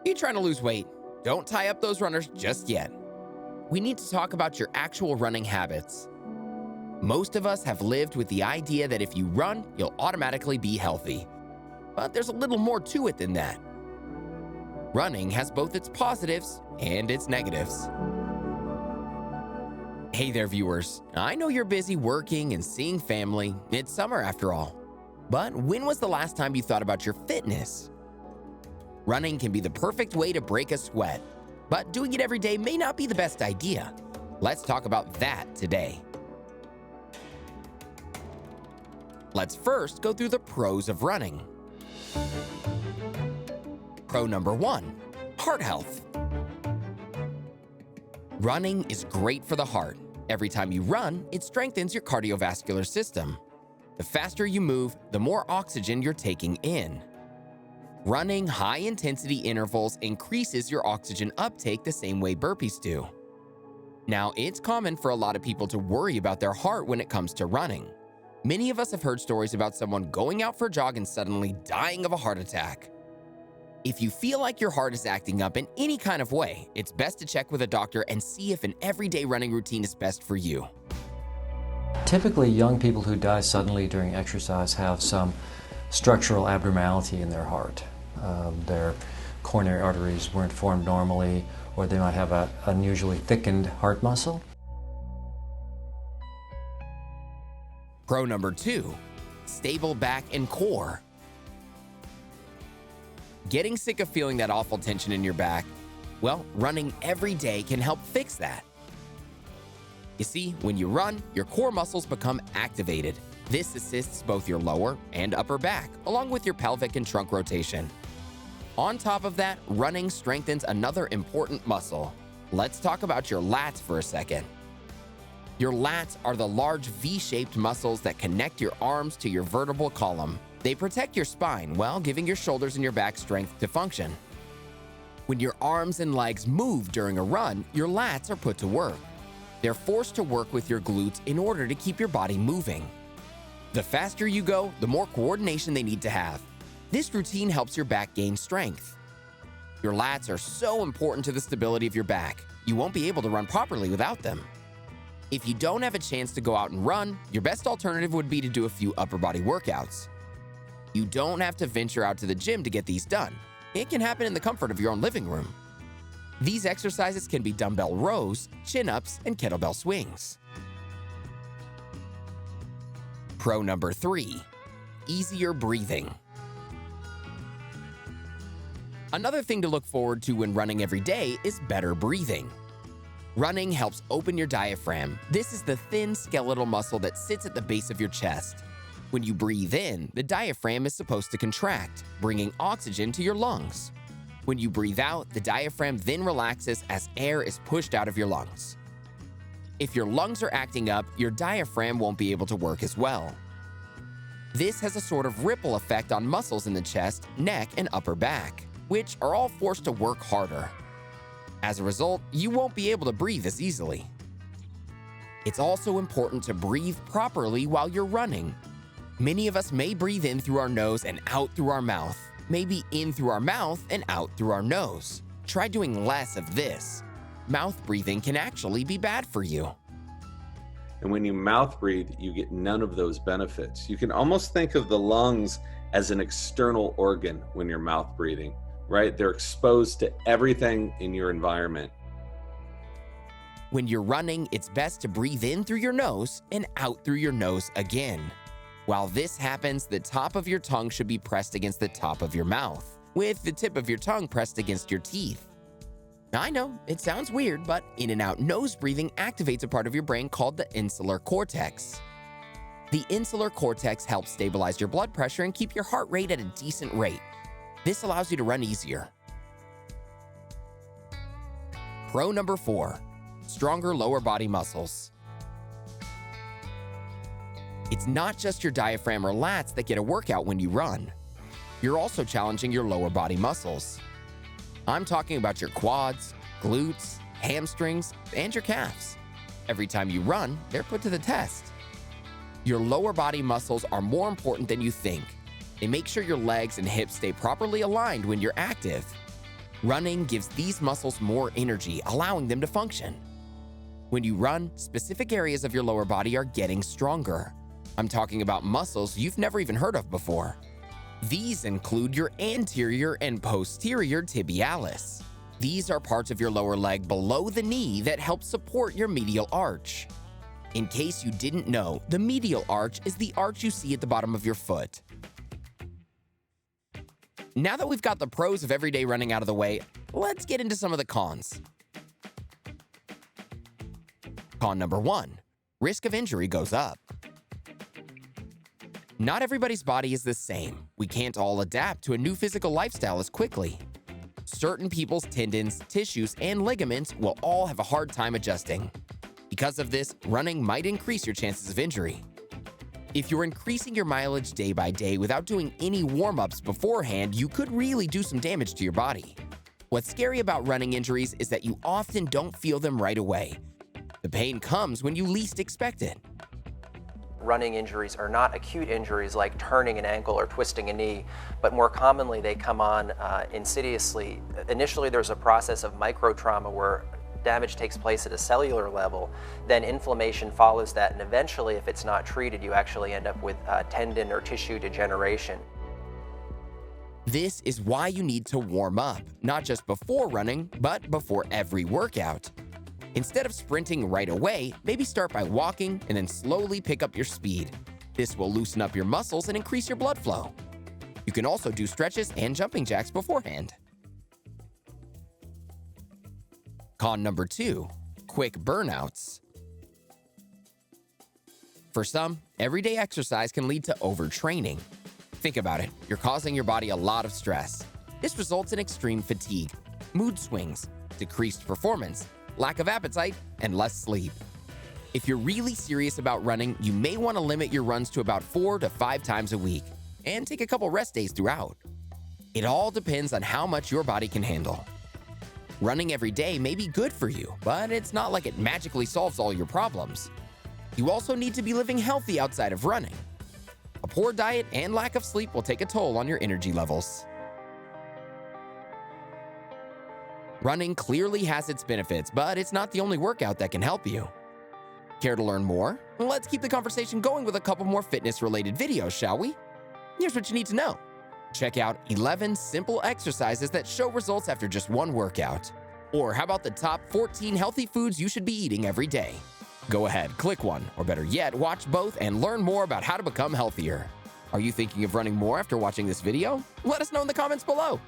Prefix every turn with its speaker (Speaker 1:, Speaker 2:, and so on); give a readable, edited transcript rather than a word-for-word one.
Speaker 1: You trying to lose weight? Don't tie up those runners just yet. We need to talk about your actual running habits. Most of us have lived with the idea that if you run, you'll automatically be healthy. But there's a little more to it than that. Running has both its positives and its negatives. Hey there, viewers. I know you're busy working and seeing family. It's summer after all. But when was the last time you thought about your fitness? Running can be the perfect way to break a sweat, but doing it every day may not be the best idea. Let's talk about that today. Let's first go through the pros of running. Pro number 1, heart health. Running is great for the heart. Every time you run, it strengthens your cardiovascular system. The faster you move, the more oxygen you're taking in. Running high-intensity intervals increases your oxygen uptake the same way burpees do. Now, it's common for a lot of people to worry about their heart when it comes to running. Many of us have heard stories about someone going out for a jog and suddenly dying of a heart attack. If you feel like your heart is acting up in any kind of way, it's best to check with a doctor and see if an everyday running routine is best for you.
Speaker 2: Typically, young people who die suddenly during exercise have some structural abnormality in their heart. Their coronary arteries weren't formed normally, or they might have an unusually thickened heart muscle.
Speaker 1: Pro number 2, stable back and core. Getting sick of feeling that awful tension in your back? Well, running every day can help fix that. You see, when you run, your core muscles become activated. This assists both your lower and upper back, along with your pelvic and trunk rotation. On top of that, running strengthens another important muscle. Let's talk about your lats for a second. Your lats are the large V-shaped muscles that connect your arms to your vertebral column. They protect your spine while giving your shoulders and your back strength to function. When your arms and legs move during a run, your lats are put to work. They're forced to work with your glutes in order to keep your body moving. The faster you go, the more coordination they need to have. This routine helps your back gain strength. Your lats are so important to the stability of your back. You won't be able to run properly without them. If you don't have a chance to go out and run, your best alternative would be to do a few upper body workouts. You don't have to venture out to the gym to get these done. It can happen in the comfort of your own living room. These exercises can be dumbbell rows, chin-ups, and kettlebell swings. Pro number 3, easier breathing. Another thing to look forward to when running every day is better breathing. Running helps open your diaphragm. This is the thin skeletal muscle that sits at the base of your chest. When you breathe in, the diaphragm is supposed to contract, bringing oxygen to your lungs. When you breathe out, the diaphragm then relaxes as air is pushed out of your lungs. If your lungs are acting up, your diaphragm won't be able to work as well. This has a sort of ripple effect on muscles in the chest, neck, and upper back, which are all forced to work harder. As a result, you won't be able to breathe as easily. It's also important to breathe properly while you're running. Many of us may breathe in through our nose and out through our mouth, maybe in through our mouth and out through our nose. Try doing less of this. Mouth breathing can actually be bad for you.
Speaker 3: And when you mouth breathe, you get none of those benefits. You can almost think of the lungs as an external organ when you're mouth breathing, right? They're exposed to everything in your environment.
Speaker 1: When you're running, it's best to breathe in through your nose and out through your nose again. While this happens, the top of your tongue should be pressed against the top of your mouth, with the tip of your tongue pressed against your teeth. I know, it sounds weird, but in and out nose breathing activates a part of your brain called the insular cortex. The insular cortex helps stabilize your blood pressure and keep your heart rate at a decent rate. This allows you to run easier. Pro number 4, stronger lower body muscles. It's not just your diaphragm or lats that get a workout when you run. You're also challenging your lower body muscles. I'm talking about your quads, glutes, hamstrings, and your calves. Every time you run, they're put to the test. Your lower body muscles are more important than you think. They make sure your legs and hips stay properly aligned when you're active. Running gives these muscles more energy, allowing them to function. When you run, specific areas of your lower body are getting stronger. I'm talking about muscles you've never even heard of before. These include your anterior and posterior tibialis. These are parts of your lower leg below the knee that help support your medial arch. In case you didn't know, the medial arch is the arch you see at the bottom of your foot. Now that we've got the pros of everyday running out of the way, let's get into some of the cons. Con number 1, risk of injury goes up. Not everybody's body is the same. We can't all adapt to a new physical lifestyle as quickly. Certain people's tendons, tissues, and ligaments will all have a hard time adjusting. Because of this, running might increase your chances of injury. If you're increasing your mileage day by day without doing any warm-ups beforehand, you could really do some damage to your body. What's scary about running injuries is that you often don't feel them right away. The pain comes when you least expect it.
Speaker 4: Running injuries are not acute injuries like turning an ankle or twisting a knee, but more commonly they come on insidiously. Initially there's a process of microtrauma where damage takes place at a cellular level, then inflammation follows that, and eventually if it's not treated you actually end up with tendon or tissue degeneration.
Speaker 1: This is why you need to warm up, not just before running, but before every workout. Instead of sprinting right away, maybe start by walking and then slowly pick up your speed. This will loosen up your muscles and increase your blood flow. You can also do stretches and jumping jacks beforehand. Con number 2, quick burnouts. For some, everyday exercise can lead to overtraining. Think about it, you're causing your body a lot of stress. This results in extreme fatigue, mood swings, decreased performance, lack of appetite, and less sleep. If you're really serious about running, you may want to limit your runs to about 4 to 5 times a week and take a couple rest days throughout. It all depends on how much your body can handle. Running every day may be good for you, but it's not like it magically solves all your problems. You also need to be living healthy outside of running. A poor diet and lack of sleep will take a toll on your energy levels. Running clearly has its benefits, but it's not the only workout that can help you. Care to learn more? Let's keep the conversation going with a couple more fitness-related videos, shall we? Here's what you need to know. Check out 11 simple exercises that show results after just one workout. Or how about the top 14 healthy foods you should be eating every day? Go ahead, click one, or better yet, watch both and learn more about how to become healthier. Are you thinking of running more after watching this video? Let us know in the comments below.